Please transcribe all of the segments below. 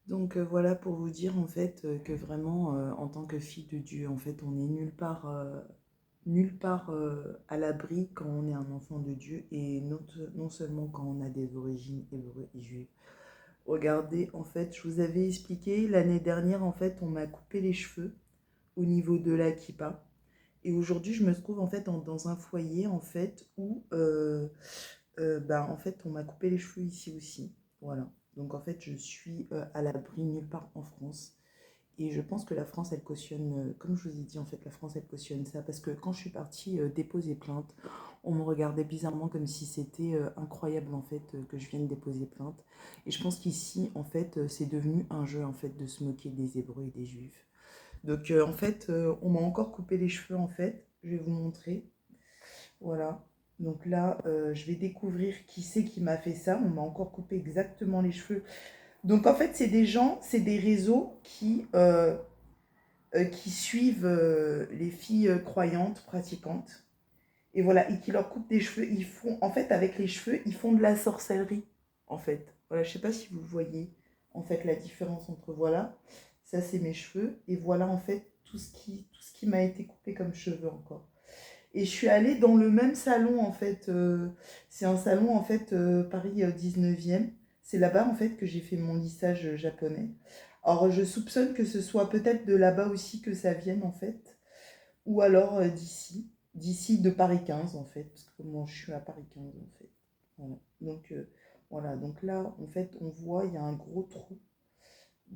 Donc voilà pour vous dire en fait que vraiment en tant que fille de Dieu, en fait, on n'est nulle part à l'abri quand on est un enfant de Dieu et non seulement quand on a des origines hébreux et juives. Regardez, en fait, je vous avais expliqué l'année dernière, en fait, on m'a coupé les cheveux au niveau de la kippa. Et aujourd'hui, je me trouve en fait dans un foyer en fait où en fait, on m'a coupé les cheveux ici aussi. Voilà. Donc en fait, je suis à l'abri nulle part en France. Et je pense que la France, elle cautionne, comme je vous ai dit, en fait, la France, elle cautionne ça. Parce que quand je suis partie déposer plainte, on me regardait bizarrement comme si c'était incroyable, en fait, que je vienne déposer plainte. Et je pense qu'ici, en fait, c'est devenu un jeu, en fait, de se moquer des Hébreux et des Juifs. Donc, en fait, on m'a encore coupé les cheveux, en fait. Je vais vous montrer. Voilà. Donc là, je vais découvrir qui c'est qui m'a fait ça. On m'a encore coupé exactement les cheveux. Donc en fait, c'est des gens, c'est des réseaux qui suivent les filles croyantes, pratiquantes. Et voilà, et qui leur coupent des cheveux. Ils font, en fait, avec les cheveux, ils font de la sorcellerie, en fait. Voilà, je sais pas si vous voyez, en fait, la différence entre, voilà, ça c'est mes cheveux, et voilà, en fait, tout ce qui m'a été coupé comme cheveux encore. Et je suis allée dans le même salon, en fait. C'est un salon, en fait, Paris 19e. C'est là-bas, en fait, que j'ai fait mon lissage japonais. Alors, je soupçonne que ce soit peut-être de là-bas aussi que ça vienne, en fait. Ou alors d'ici. D'ici de Paris 15, en fait. Parce que moi, je suis à Paris 15, en fait. Voilà. Donc, voilà. Donc là, en fait, on voit, il y a un gros trou.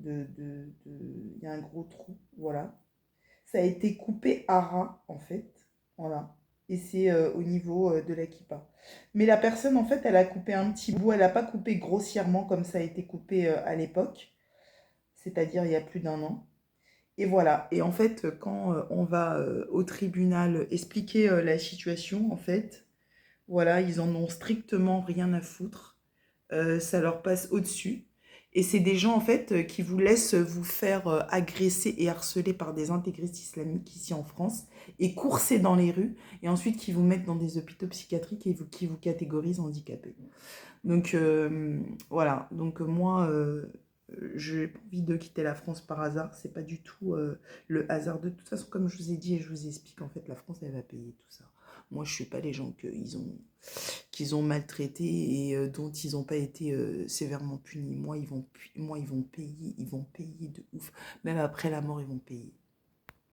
Il y a un gros trou, voilà. Ça a été coupé à ras, en fait. Voilà. Et c'est au niveau de la kippa. Mais la personne, en fait, elle a coupé un petit bout. Elle n'a pas coupé grossièrement comme ça a été coupé à l'époque. C'est-à-dire il y a plus d'un an. Et voilà. Et en fait, quand on va au tribunal expliquer la situation, en fait, voilà, ils en ont strictement rien à foutre. Ça leur passe au-dessus. Et c'est des gens, en fait, qui vous laissent vous faire agresser et harceler par des intégristes islamiques ici en France et courser dans les rues et ensuite qui vous mettent dans des hôpitaux psychiatriques et qui vous catégorisent handicapés. Donc, voilà. Donc, moi, je n'ai pas envie de quitter la France par hasard. C'est pas du tout le hasard. De toute façon, comme je vous ai dit et je vous explique, en fait, la France, elle va payer tout ça. Moi, je ne suis pas les gens qu'ils ont maltraités et dont ils n'ont pas été sévèrement punis. Moi, ils vont payer de ouf. Même après la mort, ils vont payer.